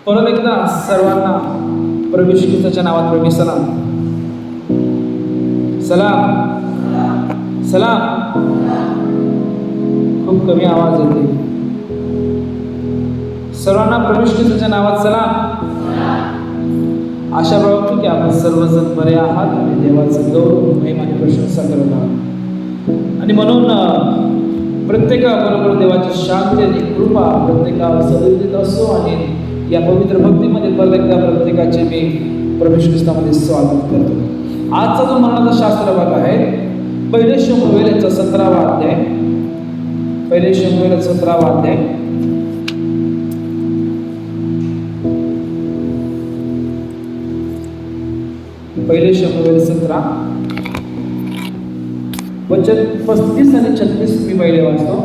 परत एकदा सर्वांना प्रभू ख्रिस्ताच्या नावात प्रेमी सलाम. सलाम सलाम. खूप कमी आवाज येते. सर्वांना प्रभू ख्रिस्ताच्या नावात सलाम. आशा बाळगतो की आपण सर्वजण बरे आहात आणि देवाचं गौरव महिमा आणि प्रशंसा करत आहात. आणि म्हणून प्रत्येकाबरोबर देवाची शांती आणि कृपा प्रत्येकावर सदैव असो. आणि या पवित्र भक्तीमध्ये परत एकदा प्रत्येकाचे मी प्रभू ख्रिस्तामध्ये स्वागत करतो. आजचा जो मरणाचा शास्त्र भाग आहे पहिले शमूएलचा 17वा अध्याय. पहिले शमूएल 17वा अध्याय. पहिले शमूएल 17 वचन 35 आणि 36 मी पहिले वाचतो.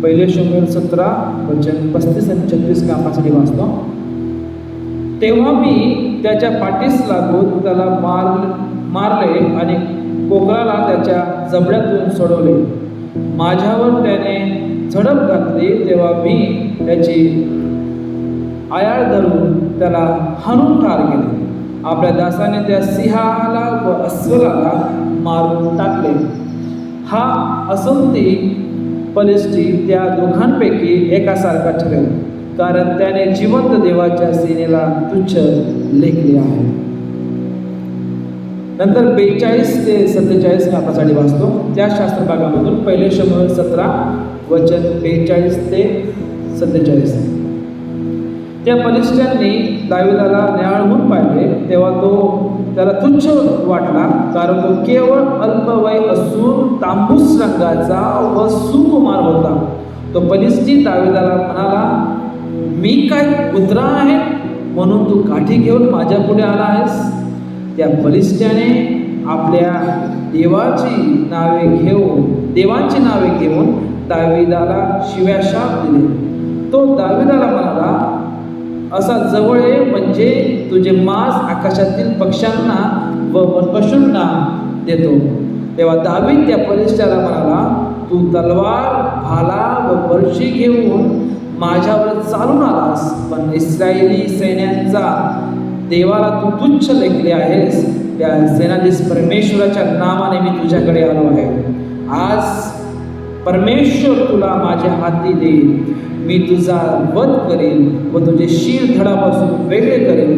पहिले शमूएल 17 वचन 35 आणि 36 मी आपल्यासाठी वाचतो. तेव्हा मी त्याच्या पाठीस लागून त्याला मारले आणि कोकराला त्याच्या जबड्यातून सोडवले. माझ्यावर त्याने झडप घातली तेव्हा मी त्याची आयाळ धरून त्याला हाणून ठार केले. आपल्या दासाने त्या सिंहाला व अस्वलाला मारून टाकले. हा असंती फलिस्टी त्या दोघांपैकी एकासारखा ठरेल, कारण त्याने जिवंत देवाच्या सेनेला तुच्छ लेखले आहे. नंतर 42 ते 47 मी आपल्यासाठी वाचतो त्या शास्त्र भागामधून. पहिले शमूएल 17 वचन 42 ते 47. त्या फलिस्त्यांनी दाविदाला न्याहाळून पाहिले तेव्हा तो त्याला तुच्छ वाटला, कारण तो केवळ अल्पवय असून तांबूस रंगाचा व सुकुमार होता. तो फलिस्ती दाविदाला म्हणाला, मी काय कुत्रा आहे म्हणून तू काठी घेऊन माझ्या पुढे आला आहेस? त्या फलिस्त्याने आपल्या देवांची नावे घेऊन दाविदाला शिव्याशाप दिले. तो दाविदाला म्हणाला, असा जवळ ये म्हणजे तुझे मांस आकाशातील पक्ष्यांना व वनपशूंना देतो. तेव्हा दावीद त्या फलिस्त्याला म्हणाला, तू तलवार, भाला व बर्शी घेऊन माझ्यावर चालून आलास, पण इस्रायली सैन्यांचा देवाला तू तुच्छ लेखले आहेस. त्या सेनाधीश परमेश्वराच्या नावाने मी तुझ्याकडे आलो आहे. आज परमेश्वर तुला माझ्या हाती देईल. मी तुझा वध करेन व तुझे शिर धडापासून वेगळे करेन.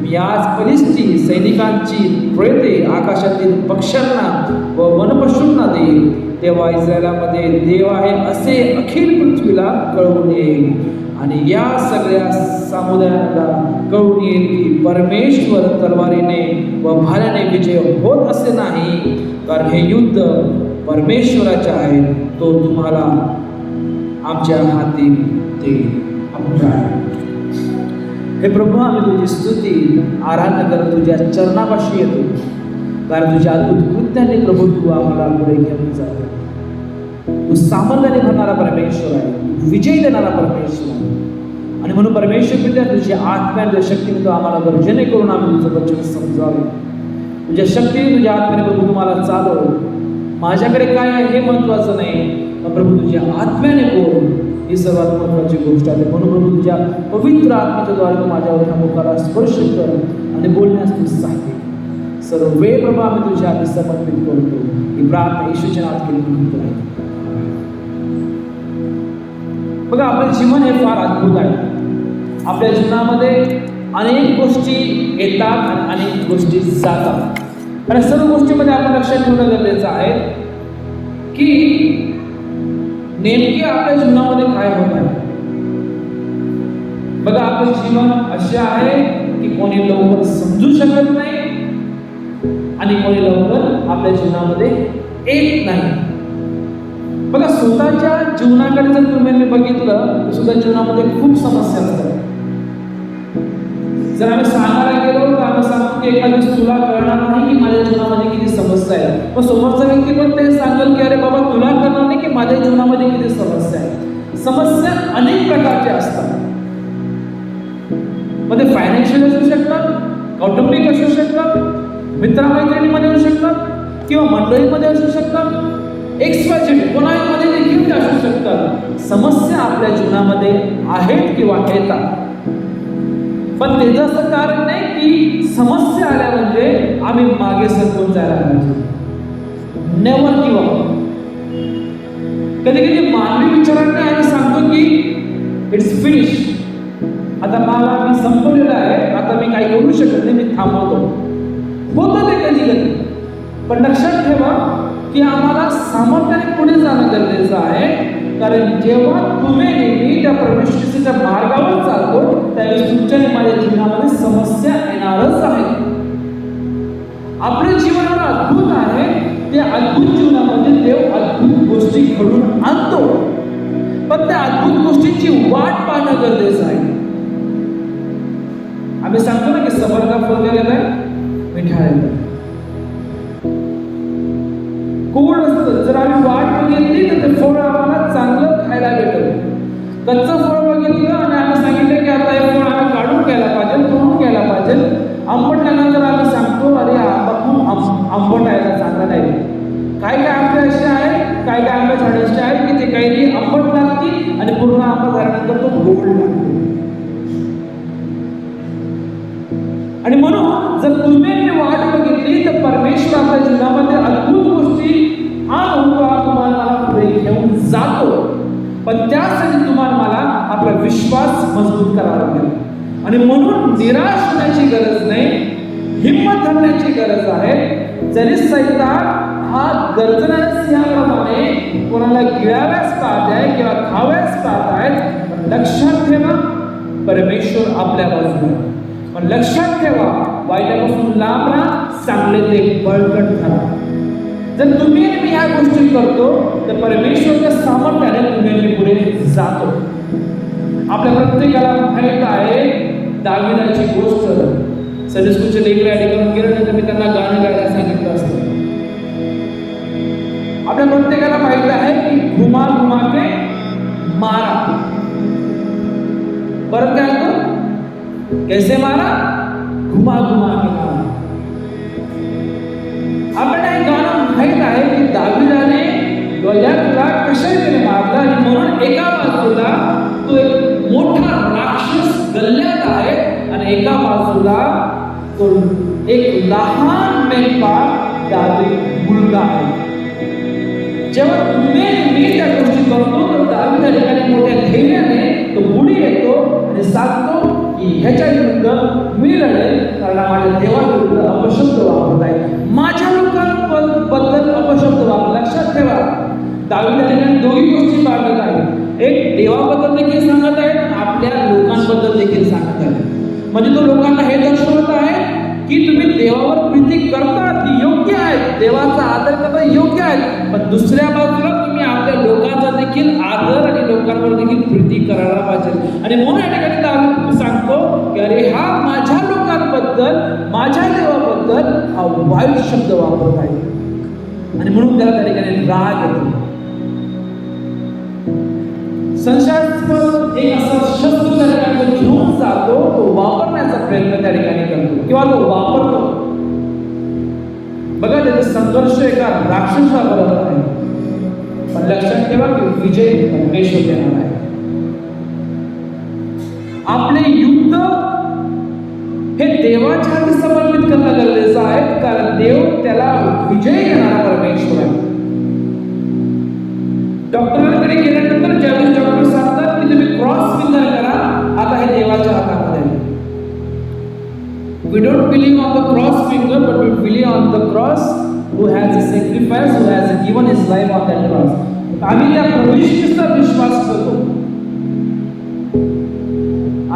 मी आज फलिस्ती सैनिकांची प्रेते आकाशातील पक्ष्यांना व वनपशूंना देईल. तेव्हा इस्रायलामध्ये देव आहे असे अखिल पृथ्वीला कळवून येईल. आणि या सगळ्या समुदायाला कळून येईल की परमेश्वर तलवारीने व भाल्याने विजय होत असे नाही, कारण हे युद्ध परमेश्वराचे आहे. तो तुम्हाला आमच्या हाती देईल. हे प्रभू, आम्ही तुझी स्तुती आराधना करत तुझ्या चरणापाशी येतो, कारण तुझ्या अद्भुत कृत्याने प्रभू तू आम्हाला पुढे घेऊन जातो. तू सामर्थ्याने भरणारा परमेश्वर आहे, तू विजय देणारा परमेश्वर आहे. आणि म्हणून परमेश्वर पित्या तुझी आत्म्याने शक्तीने तो आम्हाला बरं, जेणेकरून आम्ही तुझं वचन समजावे. तुझ्या शक्तीने तुझ्या आत्म्याने प्रभू तुम्हाला चालव. माझ्याकडे काय आहे हे महत्वाचं नाही, पण प्रभू तुझ्या आत्म्याने बोल, ही सर्वात महत्वाची गोष्ट आहे. म्हणून प्रभू तुझ्या पवित्र आत्म्याच्या द्वारे तू माझ्या मुखाला स्पर्श कर आणि बोलण्यास तू सांगे. सर्व वेळ प्रभू आम्ही तुझ्या आधी समर्पित करतो. ही प्रार्थना येशूच्या नावात केली म्हणतो. बघा, आपलं जीवन हे फार अद्भुत आहे. आपल्या जीवनामध्ये अनेक गोष्टी येतात आणि अनेक गोष्टी जातात. आणि सर्व गोष्टीमध्ये आपण लक्षात ठेवणं गरजेचं आहे की नेमके आपल्या जीवनामध्ये काय होत आहे. बघा, आपलं जीवन असे आहे की कोणी लवकर समजू शकत नाही आणि कोणी लवकर आपल्या जीवनामध्ये येत नाही. बघा, स्वतःच्या जीवनाकडे जर तुम्ही बघितलं तर सुद्धा जीवनामध्ये खूप समस्या असतात. जर आम्ही सांगायला गेलो तर आम्ही सांगतो की एखाद्या दिवस तुला कळणार नाही की माझ्या जीवनामध्ये किती समस्या आहे. मग समोरचा व्यक्ती पण ते सांगेल की अरे बाबा, तुला कळणार नाही की माझ्या जीवनामध्ये किती समस्या आहे. समस्या अनेक प्रकारच्या असतात. मग ते फायनान्शियल असू शकतात, कौटुंबिक असू शकतात, मित्रमैत्रिणीमध्ये असू शकतात किंवा मंडळीमध्ये असू शकतात. XYZ कोणामध्ये देखील असू शकतात. समस्या आपल्या जीवनामध्ये आहेत किंवा येतात, पण त्याचं असं कारण नाही की समस्या आल्या म्हणजे आम्ही मागे सरकून जायला पाहिजे. Never give up. कधी कधी मानवी विचारांनी आम्ही सांगतो की इट्स फिनिश, आता मला मी संपवलेलं आहे, आता मी काही करू शकत नाही, मी थांबवतो. होतं ते कधी कधी, पण लक्षात ठेवा की आम्हाला सामर्थ्याने पुढे जाणं गरजेचं आहे. कारण जेव्हा तुम्ही नेहमी त्या परमेश्वराच्या मार्गावर चालतो त्यावेळेस तुमच्या माझ्या जीवनामध्ये समस्या येणारच आहे. आपलं जीवन एवढं अद्भुत आहे, त्या अद्भुत जीवनामध्ये देव अद्भुत गोष्टी घडून आणतो, पण त्या अद्भुत गोष्टींची वाट पाहणं गरजेचं आहे. आम्ही सांगतो ना की सबर का फल गेलेलं आहे, मिठा आहे. गोड असतं, जर आम्ही वाट बघितली तर ते फळ आम्हाला चांगलं खायला भेटतं. कच्चं फळ बघितलं आणि आम्ही सांगितलं की आता हे फळ आम्ही काढून घ्यायला पाहिजे, तोडून घ्यायला पाहिजे, आंबटल्यानंतर आम्ही सांगतो अरे आंबा खूप आंबट आहे, चांगला नाही. काय काय आंबे असे आहेत, काय काय आंबे झाडे असे आहेत की ते काही आंबट लागतील आणि पूर्ण आंबा झाल्यानंतर तो गोड लागतो. आणि म्हणून जर तुम्ही वाट बघितली तर परमेश्वर आपल्या जीवनामध्ये अद्भुत गोष्टी आणून तुम्हाला पुढे घेऊन जातो, पण त्यासाठी तुम्हाला मला आपला विश्वास मजबूत करावा लागेल. आणि म्हणून निराश होण्याची गरज नाही, हिंमत धरण्याची गरज आहे. जरी सैतान हा गर्जनाच्या सिंहाप्रमाणे कोणाला गिळाव्यास पाहत आहे किंवा खाव्यास पाहत आहेत, पण लक्षात ठेवा परमेश्वर आपल्या बाजूला. पण लक्षात ठेवा वाईटापासून लांब राहा, चांगले ते बळकट धरा. जर तुम्ही मी ह्या गोष्टी करतो तर परमेश्वराच्या सामर्थ्याने तुम्ही पुढे जातो. आपल्या प्रत्येकाला माहीत आहे दाविदाची गोष्ट. संडे स्कूलचे लेकर या ठिकाणी गेल्यानंतर मी त्यांना गाणं गायला सांगितलं असतं. आपल्या प्रत्येकाला माहित आहे की घुमा घुमा के मारा. परत काय होतं, कैसे मारा, घुमा घुमा के मारा. आपल्याला हे गाणं माहित आहे की दाविदाने गलियाथला कशाने मारला, आणि म्हणून एका बाजूला तो एक मोठा राक्षस गल्ल्यात आहे आणि एका बाजूला तो एक लहान मेंढपाळ दावीद मुलगा आहे. जेव्हा मी त्या गोष्टी करतो तर दावीद त्या ठिकाणी मोठ्या धैर्याने तो पुढे येतो आणि सांगतो की ह्याच्या विरुद्ध मी लढेल, कारण माझ्या देवाविरुद्ध अपशब्द वापरत आहे, माझ्या लोकांबद्दल अपशब्द वापर. लक्षात ठेवा दावीद त्या ठिकाणी दोन्ही गोष्टी सांगत आहेत. एक देवाबद्दल देखील सांगत आहे, आपल्या लोकांबद्दल देखील सांगत आहे. म्हणजे तो लोकांना हे दर्शवत आहे की तुम्ही देवावर प्रीती करता ती योग्य आहे, देवाचा आदर करणं योग्य आहे, पण दुसऱ्या बाजूला तुम्ही आपल्या लोकांचा देखील आदर आणि लोकांवर देखील प्रीती करायला पाहिजे. आणि म्हणून या ठिकाणी दावीद सांगतो की अरे हा माझ्या लोकांबद्दल, माझ्या देवाबद्दल हा वाईट शब्द वापरत आहे, आणि म्हणून त्याला त्या ठिकाणी राग येतो. संशयास्पद एक असा शब्द त्या ठिकाणी घेऊन जातो, तो वापरण्याचा प्रयत्न त्या ठिकाणी करतो किंवा तो वापरतो. बघा त्याचा संघर्ष एका राक्षसाबरोबर आहे, पण लक्षात ठेवा की विजय परमेश्वर देणार आहे. आपले युद्ध हे देवाच्या हाती समर्पित करणं गरजेचं आहे, कारण देव त्याला विजय देणारा परमेश्वर आहे. डॉक्टरांकडे गेल्यानंतर ज्यावेळेस डॉक्टर सांगतात की तुम्ही क्रॉस फिंगर करा, आता हे देवाच्या हातामध्ये आहे. We don't believe on the cross finger, but we believe on the cross who has a sacrifice, who has given his life on that cross. आम्ही त्या प्रभू ख्रिस्तावर विश्वास करतो.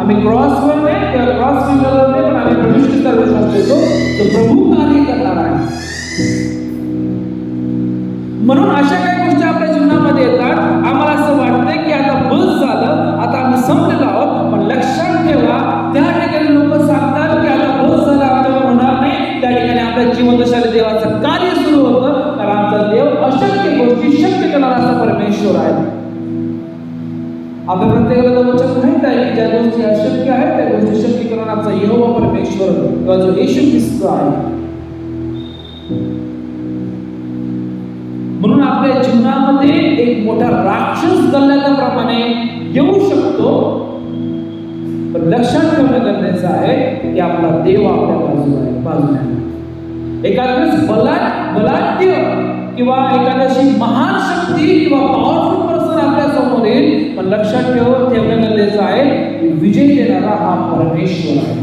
आम्ही क्रॉसवर नाही किंवा क्रॉस फिंगरवर नाही, पण आम्ही प्रभू ख्रिस्तावर विश्वास करतो, तो प्रभू कार्य करणार आहे. म्हणून अशा काही गोष्टी आपल्या जीवनामध्ये येतात, आम्हाला असं वाटतं की आता बस झालं, आता आम्ही संपलेलो आहोत, पण लक्षात ठेवा त्या ठिकाणी लोक सांगतात की आता बस झालं, आपल्याला होणार नाही. त्या ठिकाणी आपल्या जीवनदशाला देवाचं कार्य सुरू होतं, कारण आमचा देव अशक्य गोष्टी शक्य करणारा असा परमेश्वर आहे. आपल्या प्रत्येकाला वचन माहित आहे की ज्या गोष्टी अशक्य आहेत त्या गोष्टी शक्य करणारा आमचा यहोवा परमेश्वर किंवा जो येशू ख्रिस्त आहे. म्हणून आपल्या आपल्या जीवनामध्ये एक मोठा राक्षस गल्ल्याप्रमाणे येऊ शकतो, पण लक्षात ठेवणं गरजेचं आहे की आपला देव आपल्या बाजूने आहे. एखाद्यावेळेस बलाढ्य किंवा एखाद्याशी महान शक्ती किंवा पॉवरफुल पर्सन आपल्या समोर येईल, पण लक्षात ठेवणं गरजेचं आहे की विजय देणारा हा परमेश्वर आहे.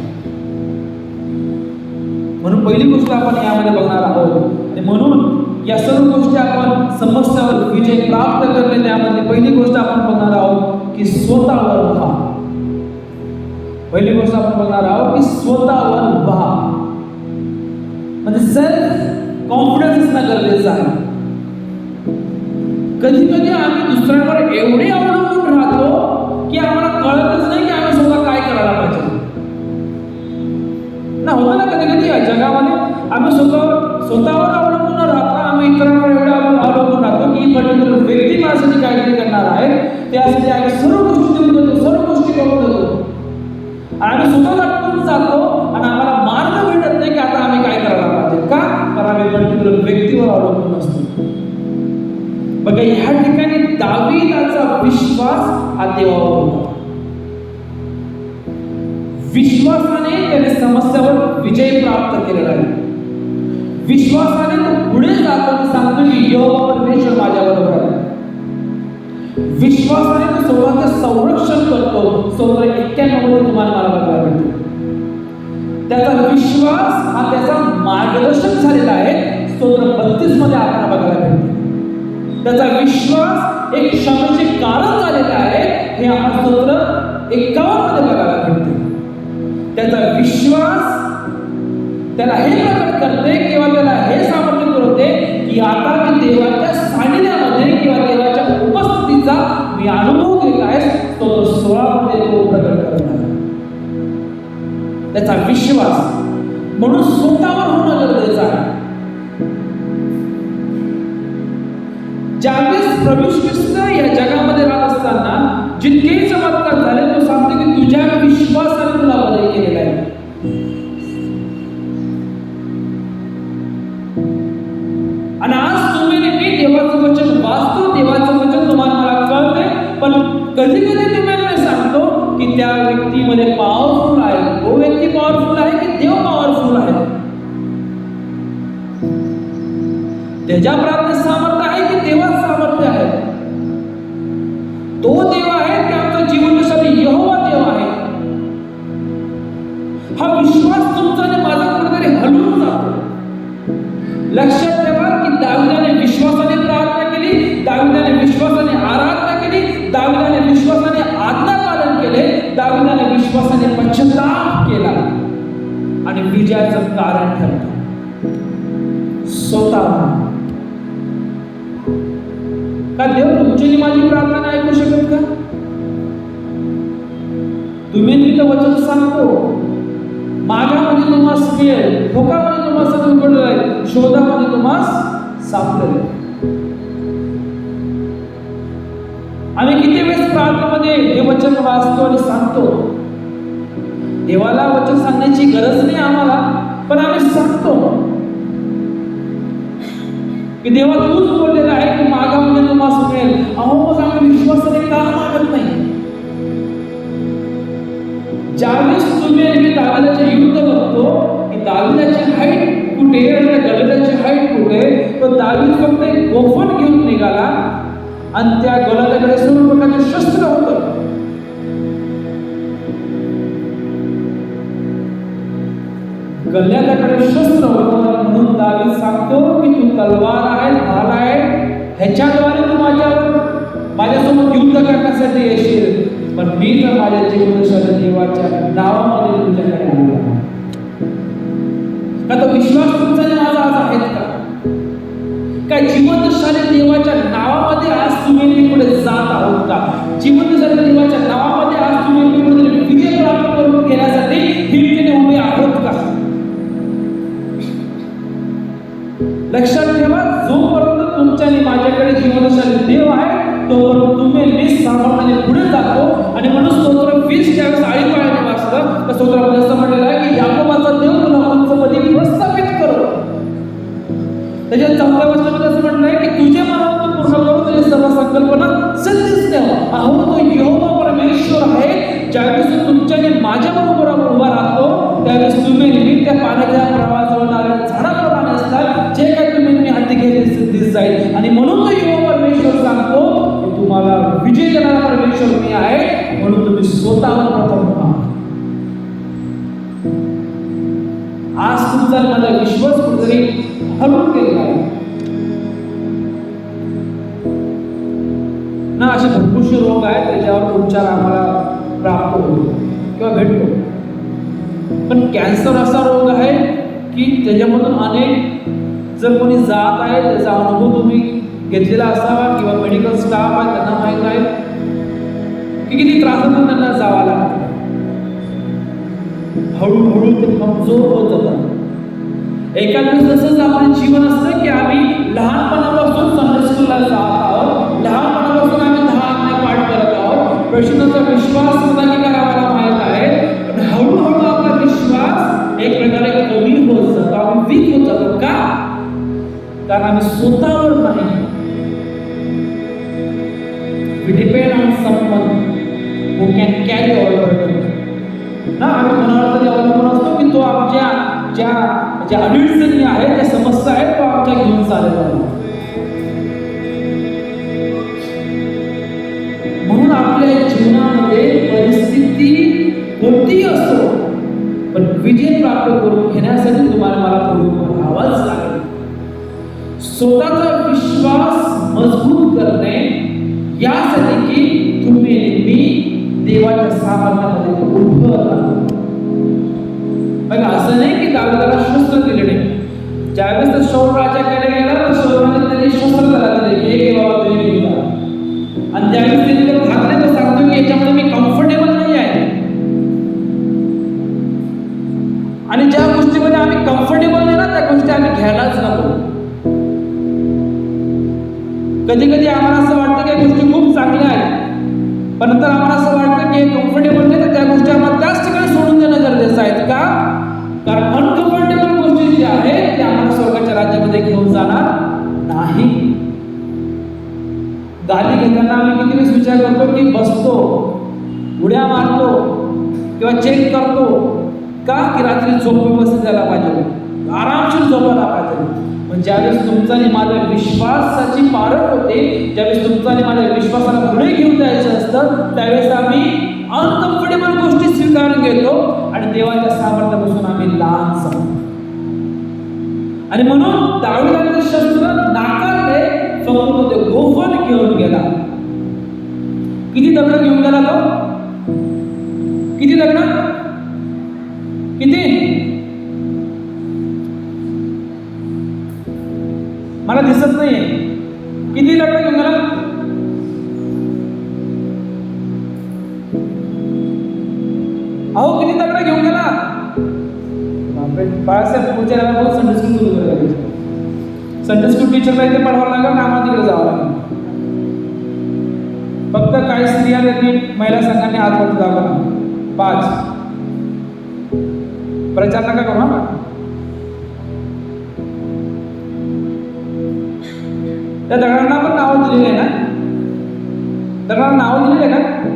म्हणून पहिली गोष्ट आपण यामध्ये बघणार आहोत, आणि म्हणून या सर्व गोष्टी आपण समस्यावर विजय प्राप्त करणे, त्यामध्ये पहिली गोष्ट आपण बघणार आहोत की स्वतःवर व्हा. पहिली गोष्ट आपण बघणार आहोत की स्वतःवर व्हा, म्हणजे सेल्फ कॉन्फिडन्स असणं गरजेचं आहे. कधी कधी आम्ही दुसऱ्यांवर एवढे अवलंबून राहतो की आम्हाला कळतच नाही की आम्ही स्वतः काय करायला पाहिजे ना. होतं ना कधी कधी या जगामध्ये आम्ही स्वतःवर अवलंबून न राहता आम्ही इतरांवर एवढं अवलंबून राहतो की पर्टिक्युलर व्यक्ती माझ्यासाठी काहीतरी करणार आहे, त्यासाठी आम्ही सर्व गोष्टी देऊन देतो, सर्व गोष्टी करून देतो. आम्ही स्वतः अटकून जातो आणि आम्हाला मार्ग भेटत नाही की आता आम्ही काय करायला पाहिजे. का? कारण आम्ही पर्टिक्युलर व्यक्तीवर अवलंबून असतो. बघा, ह्या ठिकाणी दावीदाचा विश्वास हा देवावर होता. विश्वासाने त्याने समस्यावर विजय प्राप्त केलेला आहे. विश्वासाने तो पुढे जाताना सांगतो की यहोवा परमेश्वर माझ्याबरोबर आहे. विश्वासाने तो स्वतःचे संरक्षण करतो. स्तोत्र 91 मध्ये तुम्हाला मला बघायला भेटतो. त्याचा विश्वास हा त्याचा मार्गदर्शक झालेला आहे. स्तोत्र 32 मध्ये आपल्याला बघायला भेटतो. त्याचा विश्वास एक क्षमेचे कारण झालेला आहे, हे आपण स्तोत्र 51 मध्ये बघायला भेटते. त्याचा विश्वास त्याला हे प्रकट करते किंवा त्याला हे सामर्थ्य पुरवते की आता मी देवाच्या सानिध्यामध्ये किंवा देवाच्या उपस्थितीचा मी अनुभव घेत आहे. तो 16 मध्ये तो प्रकट करत आहे. त्याचा विश्वास म्हणून स्वतःवर होणं गरजेचं आहे. ज्यावेळेस प्रभू ख्रिस्त या जगामध्ये राहत असताना जितके चमत्कार झाले, तो सांगतो की तुझ्या विश्वासाने तुला बदल केलेला आहे. आणि आज तुम्ही मी देवाचं वचन वाचतो, देवाचं वचन तुम्हाला मला कळते, पण कधी कधी तुम्हाला सांगतो की त्या व्यक्तीमध्ये पॉवरफुल आहे. तो व्यक्ती पॉवरफुल आहे की देव पॉवरफुल आहे? त्याच्या प्रार्थनेत सामर्थ्य आहे की देवात सामर्थ्य आहे? तो देव आहे की आमच्या जीवनासाठी यहोवा देव आहे? हा विश्वास तुमचा आणि माझा कुठेतरी हलवून जातो. लक्षात ठेवा की दाविदाने विश्वासाने प्रार्थना केली, दाविदाने विश्वासाने आराधना केली, दाविदाने विश्वासाने आज्ञा पालन केले, दाविदाने विश्वासाने पश्चाताप केला आणि विजयाचं कारण ठरलं. स्वतः का देव तुमची माझी प्रार्थना ऐकू शकत का? तुम्ही मी तर वचन सांगतो, मागामध्ये तुम्हाला मिळेल, ठोकामध्ये तुम्हाला सगळं उघडलं आहे, शोधामध्ये तुम्हाला सापडेल. आम्ही किती वेळेस प्रार्थनेमध्ये हे वचन वाचतो आणि सांगतो. देवाला वचन सांगण्याची गरज नाही आम्हाला, पण आम्ही सांगतो की देवा तूच बोललेला आहे की मागामध्ये तुम्हाला मिळेल. अहो, मग आम्ही विश्वासाने का मागत नाही? ज्यावेळेस तुम्ही दाविदाचे युद्ध बघतो की दाविदाची हाईट कुठे आणि गलिलाची हाईट कुठे, तो दावीद फक्त एक गोफण घेऊन निघाला आणि त्या गलिलाकडे सर्व प्रकारचे शस्त्र होतं. गल्ल्याकडे शस्त्र होतं, म्हणून दावीद सांगतो की तू तलवार आहे, ढाल आहे, ह्याच्याद्वारे तू माझ्यासोबत युद्ध करण्यासाठी येशील, पण मी तर माझ्या जीवनाच्या देवाच्या नावामध्ये तुझ्याकडे आलो. का तो विश्वास तुमचा आणि माझा आज आहेत का? काय जिवंतशाली देवाच्या नावामध्ये आज तुम्ही मी पुढे जात आहोत का? जिवंतशाली देवाच्या नावामध्ये आज तुम्ही मी पुढे विजय प्राप्त करून घेण्यासाठी हिमतीने उभे आहोत का? लक्षात ठेवा, जोपर्यंत तुमच्या आणि माझ्याकडे जीवनशाली देव आहे, तोपर्यंत तुम्ही निस्सामान्याने पुढे जातो. आणि म्हणून स्तोत्र 20 ज्यावेळेस आळीपाळीने वाचलं, तर स्तोत्रामध्ये असं म्हटलेलं आहे की याकोबाचा देव तुला पंचपदी प्रस्थापित करो. त्याच्या 4व्या वचनामध्ये असं म्हटलंय की तुझे मनावर तू पूर्ण ज्यावेळेस तुमच्याने माझ्याबरोबर उभा राहतो त्यावेळेस तुम्ही नेहमी त्या पाण्याच्या प्रवाहाजवळ आलेल्या झाडाप्रमाणे असतात, जे काही तुम्ही नेहमी हाती घेतले दिस जाईल. आणि म्हणून तो युवा परमेश्वर सांगतो की तुम्हाला विजय देणारा परमेश्वर मी आहे, म्हणून तुम्ही स्वतःवर प्रथम पहा. आज तुमचा माझा विश्वास कुठेतरी हरवून गेलेला आहे ना. असे भरपूरसे रोग आहेत त्याच्यावर उपचार आम्हाला प्राप्त होतो किंवा भेटतो, पण कॅन्सर असा रोग आहे की त्याच्यामधून अनेक जर कोणी जात आहे त्याचा अनुभव तुम्ही घेतलेला असावा किंवा मेडिकल स्टाफ आहे त्यांना माहीत आहे की किती त्रासातून त्यांना जावं लागतं. हळूहळू ते कमजोर होत जातात. एखाद्या वेळेस तसंच आपलं जीवन असतं की आम्ही लहानपणापासून संडे स्कूलला जात आहोत, लहानपणापासून आम्ही 10 आज्ञा पाठ करत आहोत, प्रश्नाचा विश्वास सुद्धा की करायला माहीत आहे, पण हळूहळू आपला विश्वास एक प्रकारे कमी होत जातो, आम्ही वीक होत जातो. का? कारण आम्ही स्वतःवर नाही, we depend on someone who can carry our burden. ना आम्ही कोणावर तरी अवलंबून असतो की तो आमच्या ज्या अडचणी आहेत, ज्या समस्या आहेत, तो आमच्या घेऊन चालत आहे. म्हणून आपल्या जीवनामध्ये परिस्थिती कोणतीही असो, पण विजय प्राप्त करून घेण्यासाठी तुम्हाला मला पुढे राहावंच लागेल. स्वतःचा विश्वास मजबूत करणे यासाठी की तुम्ही नेहमी देवाच्या सामर्थ्यामध्ये उभं राहा. बघा, असं नाही की दाविदाला शस्त्र दिले नाही. ज्यावेळेस तर शौल राजाकडे गेला तर शौलाने त्यांनी शस्त्र त्याला दिले की हे बाबा तुम्ही घेऊन जा. आणि ज्यावेळेस त्यांनी तो घातले तर सांगतो की याच्यामध्ये मी कम्फर्टेबल नाही आहे. आणि ज्या गोष्टीमध्ये आम्ही कम्फर्टेबल नाही ना त्या गोष्टी आम्ही घ्यायलाच नको. कधी कधी आम्हाला असं वाटतं की गोष्टी खूप चांगल्या आहेत, पण नंतर आम्हाला असं वाटतं की कम्फर्टेबल नाही तर त्या गोष्टी आम्हाला त्याच ठिकाणी सोडून देणं गरजेचं आहे. का? कारण अनकम्फर्टेबल गोष्टी ज्या आहेत त्या आम्हाला स्वर्गाच्या राज्यामध्ये घेऊन जाणार नाही. गाडी घेताना आम्ही किती वेळेस विचार करतो की बसतो, उड्या मारतो किंवा चेक करतो का की रात्री झोप व्यवस्थित झाला पाहिजे, आरामशीर झोपायला पाहिजे. पण ज्यावेळेस तुमचा आणि माझ्या विश्वासाची पारख होते, ज्यावेळेस तुमचा आणि माझ्या विश्वासाला पुढे घेऊन जायचं असतं, त्यावेळेस आम्ही अनकम्फर्टेबल गोष्टी स्वीकारून घेतो आणि देवाच्या सामर्थ्यापासून आम्ही लहान जातो. आणि म्हणून दाविदाने शस्त्र नाकारले, फक्त ते गोफन घेऊन गेला. किती दगड घेऊन गेला तो? किती दगड? किती? मला दिसत नाहीये. किती दगड घेऊन गेला? अहो किती दगड घेऊन गेला? बाळासाहेब पुढच्या लेवलवर संडे स्कूल सुरू करायला. संडे स्कूल टीचरला इथे पढवायला लागलं ना, आम्हाला तिकडे जावं लागलं. फक्त काही स्त्रिया त्यांनी महिला संघाने आतमध्ये जावं लागलं. 5 प्रचार नका करू ना. त्या दगडांना पण नावं दिलेली आहे ना? दगडांना नावं दिलेली आहे का?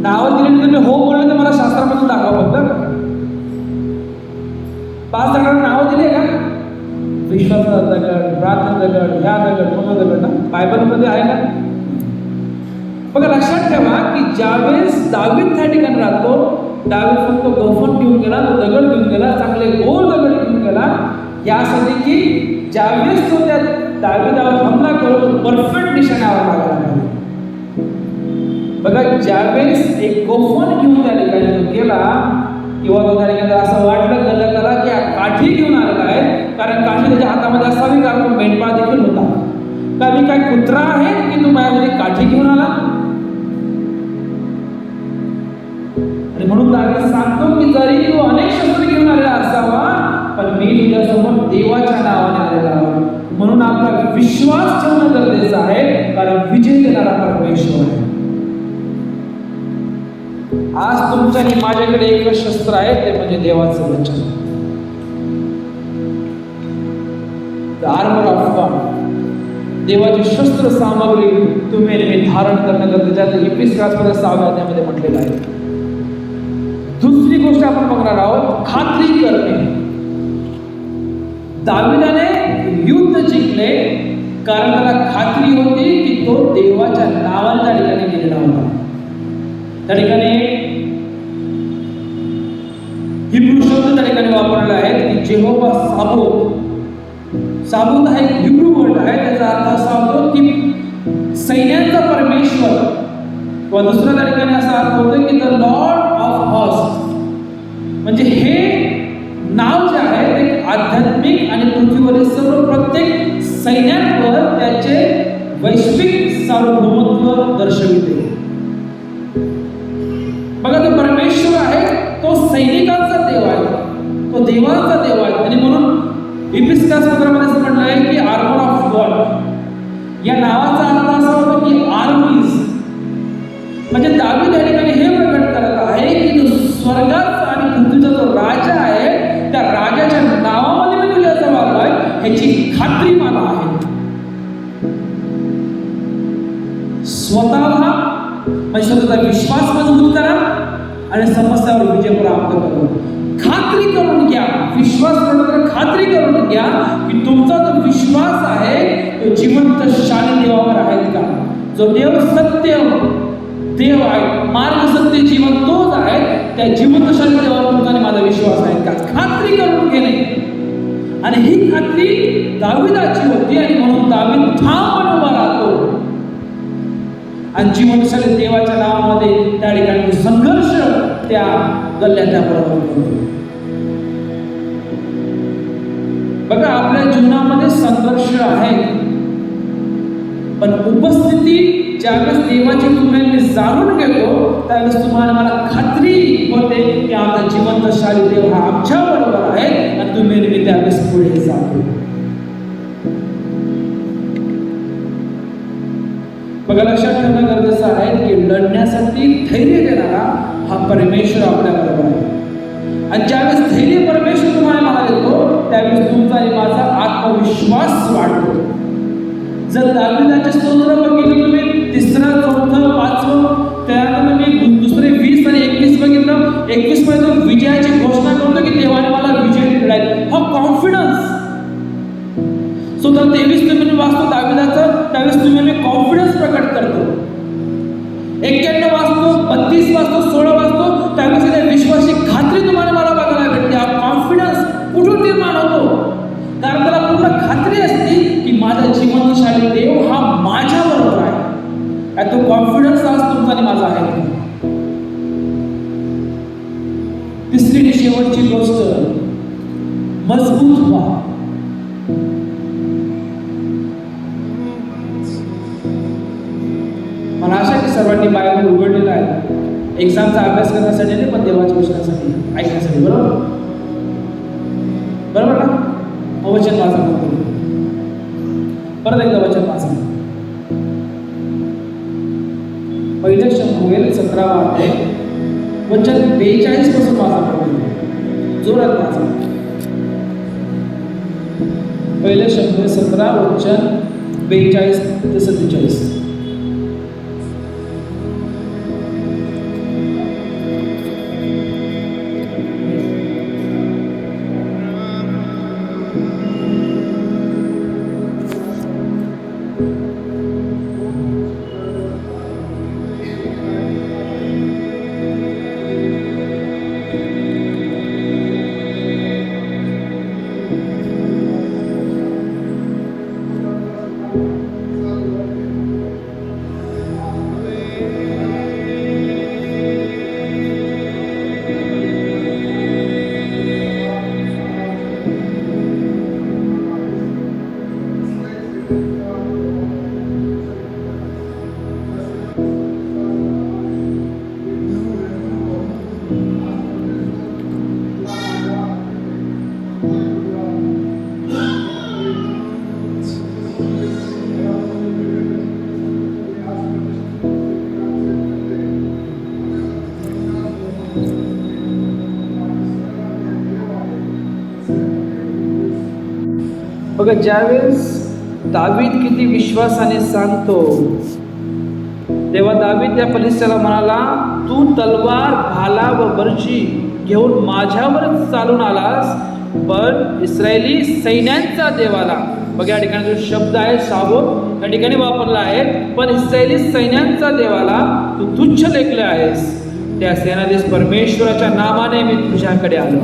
नावं दिलेली तुम्ही हो बोलले तर मला शास्त्रामधून दाखवा फक्त. 5 दगडांना नावं दिली आहे का? विश्वासाचा दगड, प्रार्थना दगड, ह्या दगड, मोठा दगड ना बायबलमध्ये आहे का? बघा लक्षात ठेवा की ज्यावेळेस दावीद त्या ठिकाणी राहतो, दावीद फक्त गोफन घेऊन गेला, तो दगड घेऊन गेला, चांगले गोल दगड घेऊन गेला, यासाठी की ज्यावेळेस तो त्या दावीदावर हमला करून परफेक्ट निशाण्यावर लागला. बघा ज्यावेळेस एक गोफन घेऊन त्या ठिकाणी गेला किंवा तो त्या ठिकाणी असं वाटलं त्याला की काठी घेऊन आलेला आहे, कारण काठी त्याच्या हातामध्ये असावी, कारण तो मेंढपाळ देखील होता. का मी काय कुत्रा आहे की तू माझ्यामध्ये काठी घेऊन आला? आणि म्हणून दावीद सांगतो की जरी तू अनेक शस्त्र घेऊन आलेला असावा, पण मी तुझ्यासमोर देवाच्या नावाने आलेला आहे. म्हणून आपला विश्वास ठेवणं गरजेचं आहे, कारण विजय देणारा परमेश्वर आहे. आज तुमच्या आणि माझ्याकडे एकच शस्त्र आहे, ते म्हणजे देवाचं वचन. The armour of God. देवाची शस्त्र सामग्री तुम्ही नेहमी धारण करणं गरजेचं आहे. इफिसियन्समध्ये 6व्या अध्यायामध्ये म्हटलेलं आहे. दुसरी गोष्ट आपण बघणार आहोत, खात्री करणे. दाविदाने युद्ध जिंकले कारण त्याला खात्री होती की तो देवाच्या नावाने त्या ठिकाणी गेलेला होता. त्या ठिकाणी हिब्रू शब्द त्या ठिकाणी वापरला आहे की जेहोवा साबोत. साबोत हा एक हिब्रू वर्ड आहे, त्याचा अर्थ असा होतो की सैन्यांचा परमेश्वर, किंवा दुसरा त्या ठिकाणी असा अर्थ होतो की द लॉर्ड ऑफ हॉस्ट. म्हणजे हे नाव जे आहे ते आध्यात्मिक आणि पृथ्वीवरील सर्व प्रत्येक सैन्यांवर त्याचे वैश्विक सार्वभौमत्व दर्शविते. बघा, तो परमेश्वर आहे, तो सैनिकांचा देव आहे, तो देवांचा देव आहे. आणि म्हणून इफिसियन्स पत्रामध्ये असं म्हटलं आहे की आर्मर ऑफ गॉड. या नावाचा अर्थ असा होतो की आर्मीज. म्हणजे दावीद या ठिकाणी हे प्रकट करत आहे की जो स्वर्गाचा आणि पृथ्वीचा जो राजा आहे, त्या राजाच्या नावामध्ये मी तुझ्या जवळ आलोय ह्याची खात्री मला आहे. स्वतःला म्हणजे स्वतःचा विश्वास मजबूत करा आणि समस्यावर विजय प्राप्त करा. खात्री करून घ्या, विश्वास करून खात्री करून घ्या की तुमचा जो विश्वास आहे तो जिवंत शाली देवावर आहे का. जो देव सत्य देव आहे, मार्ग सत्य जीवन तोच आहे, त्या जिवंत शाली देवावर तुमचा आणि माझा विश्वास आहे का. खात्री करून घेणे. आणि ही खात्री दाविदाची होती आणि म्हणून दावीद ठामपणे उभा राहतो आणि जिवंतशाली देवाच्या नावामध्ये त्या ठिकाणी संघर्ष त्या गल्ल्याच्या बरोबर करतो. बघा, आपल्या जीवनामध्ये संघर्ष आहे, पण उपस्थिती ज्यावेळेस देवाची तुम्ही जाणून घेतो त्यावेळेस तुम्हाला मला खात्री होते की आमचा जिवंतशाली देव हा आमच्या बरोबर आहे आणि तुम्ही नेहमी त्यावेळेस पुढे जातो. बघा, लक्षात ठेवणं गरजेचं आहे की लढण्यासाठी धैर्य देणारा हा परमेश्वर आपल्या बरोबर आहे. आणि ज्यावेळेस धैर्य परमेश्वर तुम्हाला मला देतो त्यावेळेस तुमचा आणि माझा आत्मविश्वास वाढतो. जर दाविदाचे स्तोत्र बघितलं तुम्ही, 3, 4, 5, त्यानंतर तुम्ही दुसरे 20 आणि 21 बघितलं. 21 मध्ये तो विजयाची घोषणा करतो की देवाने मला विजय दिला आहे. हा कॉन्फिडन्स. सो तर 23 तुम्ही वाचतो दाविदाचं, त्यावेळेस तुम्ही मी कॉन्फिडन्स प्रकट करतो. 91 वाचतो, 32 वाचतो, 16 वाचतो, त्यावेळेस त्या विश्वासाची खात्री तुम्हाला मला बघायला भेटते. हा कॉन्फिडन्स कुठून निर्माण होतो? कारण त्याला पूर्ण खात्री असते की माझा जिवंतशाली देव हा माझ्या बरोबर आहे. तो कॉन्फिडन्स आज तुमचा आणि माझा आहे. तिसरी आणि शेवटची गोष्ट, मजबूत व्हा. मला आशा आहे की सर्वांनी बायबल उघडलेला आहे, एक्झामचा अभ्यास करण्यासाठी नाही पण देवाच्या वचनासाठी ऐकण्यासाठी. बरोबर बरोबर ना. वचन वाचा, परत एकदा वचन वाचा. पहिले शमूएल 17 अध्याय वचन 42 पासून वाचा. जोरात वाचा. पहिले शमूएल 17 वचन 42 ते 47. बघा, ज्यावेळेस दावीद किती विश्वासाने सांगतो. तेव्हा दावीद त्या फलिस्त्याला म्हणाला, तू तलवार, भाला व बर्ची घेऊन माझ्यावर चालून आलास, पण इस्रायली सैन्यांचा देवाला, बघा या ठिकाणी जो शब्द आहे साबोत या ठिकाणी वापरला आहे, पण इस्रायली सैन्यांचा देवाला तू तुच्छ लेखले आहेस. त्या सेनाधीश परमेश्वराच्या नावाने मी तुझ्याकडे आलो.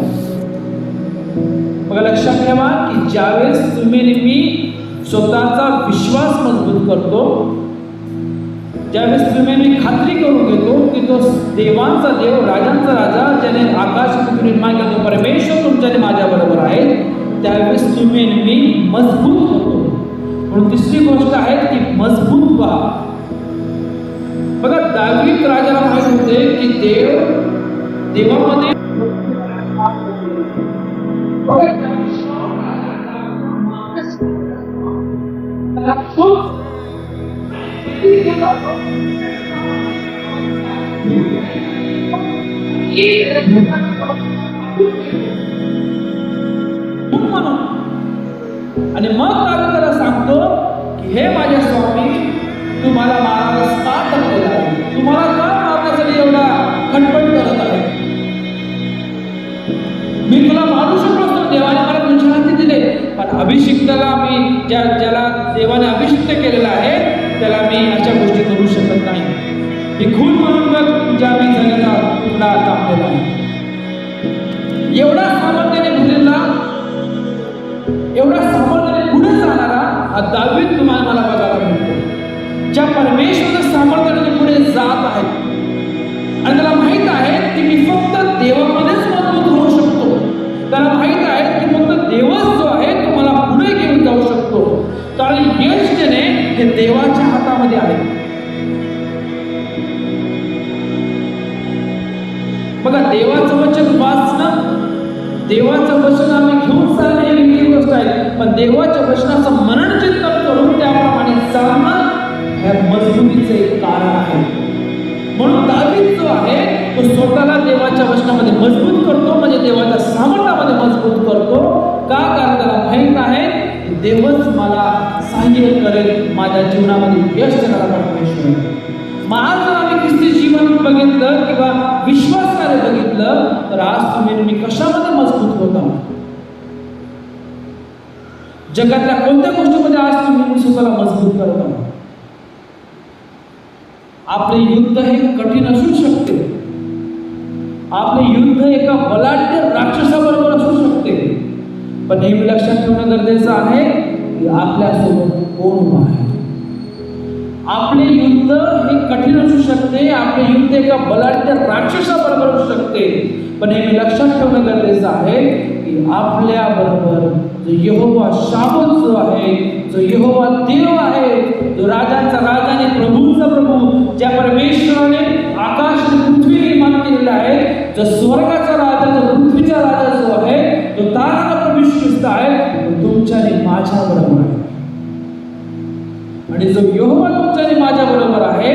बघा लक्षात ठेवा की ज्यावेळेस तुम्ही मी स्वतःचा विश्वास मजबूत करतो, ज्यावेळेस तुम्ही मी खात्री करून घेतो की तो देवांचा देव, राजांचा राजा, ज्याने आकाश पृथ्वी निर्माण केला, परमेश्वर तुमच्याने माझ्या बरोबर आहे, त्यावेळेस तुम्ही मी मजबूत होतो. म्हणून तिसरी गोष्ट आहे की मजबूत व्हा. बघा दावीद राजाला माहित होते की देवामध्ये आणि मग दावीद त्याला सांगतो की हे माझ्या स्वामी, तू मला मारायला का टाकलेला आहे? तू मला का मारण्यासाठी एवढा खटपट करत आहे? मी तुला मारू शकलो असतो, देवाने मला तुझ्या हाती दिले, पण अभिषिक्ताला मी ज्याला देवाने अभिषिक्त केलेला आहे त्याला मी अशा गोष्टी करू शकत नाही. ही खून म्हणून मग तुझ्या मी झालेला तुला टाकलेला आहे. एवढा सामर्थ्याने भरलेला, एवढा सामर्थ्याने पुढे जाणारा हा दावीद तुम्हाला मला बघायला मिळतो. ज्या परमेश्वराच्या सामर्थ्याने पुढे जात आहे आणि त्याला माहित आहे की मी फक्त देवामध्येच मजबूत होऊ शकतो. त्याला माहित आहे की फक्त देवच जो आहे तो मला पुढे घेऊन जाऊ शकतो, कारण यश जेणे हे देवाच्या हातामध्ये आहे. बघा देवाचं वचन वाचणं, देवाचं वचन आम्ही घेऊन चालणं ही वेगळी गोष्ट आहे, पण देवाच्या वचनाचं मनन चिंतन करून त्याप्रमाणे चालणं हे मजबुतीचे एक कारण आहे. म्हणून दावीद जो आहे तो स्वतःला देवाच्या वचनामध्ये मजबूत करतो, म्हणजे देवाच्या सामर्थ्यामध्ये मजबूत करतो. का? कारण त्याला माहित आहे देवच मला सहाय्य करेल, माझ्या जीवनामध्ये यश देणारा परमेश्वर आहे. मग आज जर आम्ही ख्रिस्ती जीवन बघितलं किंवा विश्वासाने बघितलं तर आज तुम्ही कशामध्ये मजबूत होता? जगातल्या कोणत्या गोष्टीमध्ये आज तुम्ही स्वतःला मजबूत करता? आपले युद्ध हे कठीण असू शकते, आपले युद्ध एका बलाढ्य राक्षसाबरोबर असू शकते, पण नेहमी लक्षात ठेवणं गरजेचं आहे की आपल्यासोबत कोण उभा आहे. आपले युद्ध हे कठीण असू शकते, आपले युद्ध एका बलाढ्य राक्षसाबरोबर असू शकते, पण नेहमी लक्षात ठेवणं गरजेचं आहे की आपल्या बरोबर जो यहोवा शाबोत जो आहे, जो यहोवा देव आहे, जो राजांचा राजा आणि प्रभूंचा प्रभू, ज्या परमेश्वराने आकाश आणि पृथ्वी निर्माण केलेला आहे, जो स्वर्गाचा राजा, जो पृथ्वीचा राजा जो आहे, तो तारणारा प्रभू ख्रिस्त आहे, तो तुमच्या आणि माझ्या बरोबर आहे. आणि जो यहोवा तुमच्या आणि माझ्या बरोबर आहे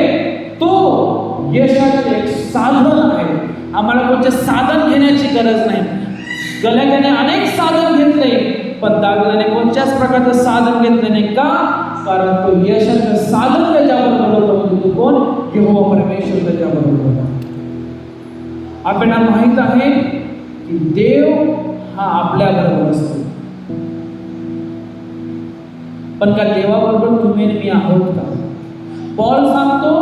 तो यशाचे एक साधन आहे. आम्हाला कोणते साधन घेण्याची गरज नाही. गलात्याने अनेक साधन घेतले, पण दावीदाने कोणत्याच प्रकारचं साधन घेतले नाही. का? कारण तो यशाचं साधन त्याच्याबरोबर होतं. तो कोण? यहोवा परमेश्वर त्याच्याबरोबर होता. आपल्याला माहित आहे की देव हा आपल्या बरोबर असतो, पण का देवाबरोबर तुम्ही मी आहोत का? पॉल सांगतो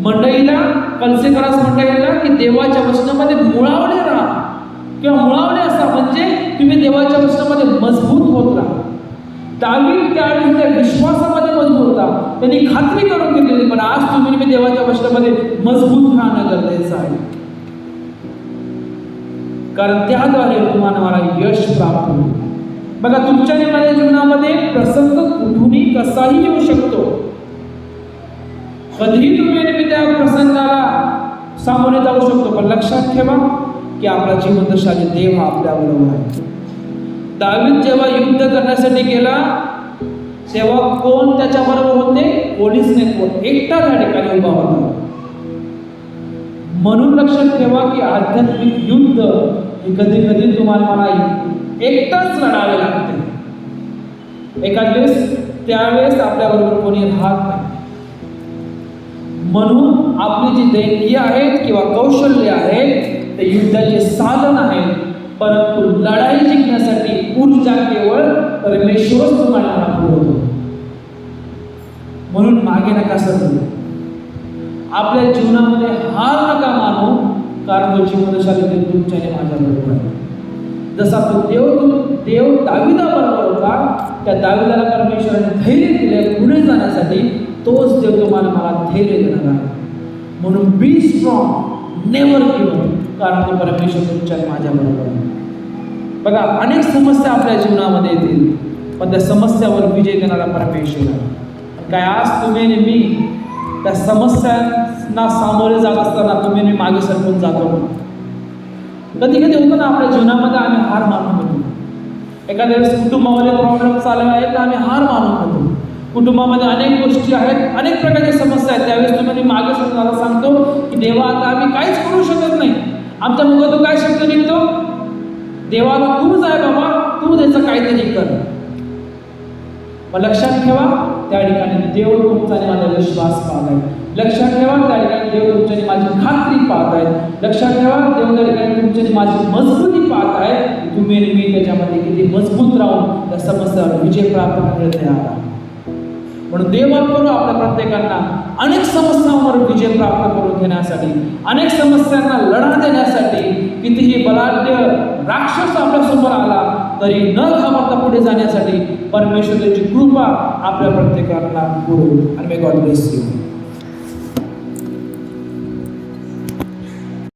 मंडळीला, कलसेकरास मंडळीला की देवाच्या वचनामध्ये मुळावले राहा किंवा मुळावले असा, म्हणजे तुम्ही देवाच्या वचनामध्ये मजबूत होत राहा. दावीद त्यावेळी त्या विश्वासामध्ये मजबूत होता, त्यांनी खात्री करून घेतली, पण आज तुम्ही मी देवाच्या वचनामध्ये मजबूत राहणं गरजेचं आहे, कारण त्याद्वारे तुम्हाला मला यश प्राप्त होईल. बघा तुमच्या आणि माझ्या जीवनामध्ये प्रसंग कुठूनही कसाही येऊ शकतो. कधीही तुम्ही आणि मी त्या प्रसंगाला सामोरे जाऊ शकतो, पण लक्षात ठेवा की आपला जीवनदशाने देव हा आपल्या बरोबर आहे. दावीद जेव्हा युद्ध करण्यासाठी गेला तेव्हा कोण त्याच्या बरोबर होते? पोलीस नाही, कोण एकटा त्या ठिकाणी उभा होता. म्हणून लक्षात ठेवा की आध्यात्मिक युद्ध हे कधी कधी तुम्हाला मला एकटाच लढावे लागते. एखाद वेळेस त्यावेळेस आपल्याबरोबर कोणी राहत नाही. म्हणून आपली जी देणगी आहेत किंवा कौशल्य आहेत ते युद्धाचे साधन आहेत, परंतु लढाई जिंकण्यासाठी ऊर्जा केवळ परमेश्वरच तुम्हाला पुरवतो. म्हणून मागे नका सरू. आपल्या जीवनामध्ये हार नका मानू, कारण तो जीवनशाली देव तुमच्या आणि माझ्या बरोबर आहे. जसा तो देव दाविदाबरोबर होता, त्या दाविदाला परमेश्वराने धैर्य दिले पुढे जाण्यासाठी, तोच देव तुम्हाला मला धैर्य देणार आहे. म्हणून be strong, never give up, कारण तो परमेश्वर तुमच्या आणि माझ्या बरोबर आहे. बघा, अनेक समस्या आपल्या जीवनामध्ये येतील, पण त्या समस्यावर विजय देणारा परमेश्वर आहे. काय आज तुम्ही आणि मी त्या समस्यांना सामोरे जात असताना तुम्ही आणि मागे सरकून जातो. कधी कधी होतं ना आपल्या जीवनामध्ये आम्ही हार मानून होतो. एखाद्या वेळेस कुटुंबामध्ये प्रॉब्लेम चालू आहे तर आम्ही हार मानून होतो. कुटुंबामध्ये अनेक गोष्टी आहेत, अनेक प्रकारच्या समस्या आहेत. त्यावेळेस तुम्ही मागे सरकून सांगतो की देवा आता आम्ही काहीच करू शकत नाही. आमच्या मुखातून काय शब्द निघतो? देवाला तूच आहे बाबा, तू त्याचं काहीतरी कर. मग लक्षात ठेवा, त्या ठिकाणी देव तुमचा आणि माझा विश्वास पाहत आहे. लक्षात ठेवा, त्या ठिकाणी देव तुमच्या आणि माझी खात्री पाहत आहे. लक्षात ठेवा, देव त्या ठिकाणी तुमच्या आणि माझी मजबूती पाहत आहे. तुम्ही आणि मी त्याच्यामध्ये किती मजबूत राहून त्या समस्यावर विजय प्राप्त करण्यात तयार आहात. म्हणून देव करू आपल्या प्रत्येकांना अनेक समस्यांवर विजय प्राप्त करून घेण्यासाठी, अनेक समस्यांना लढा देण्यासाठी, कितीही बलाढ्य राक्षस आपल्यासमोर आला तरी न घाबरता पुढे जाण्यासाठी परमेश्वराची कृपा आपल्या प्रत्येकाला पुरवू. आणि मे गॉड ब्लेस यू.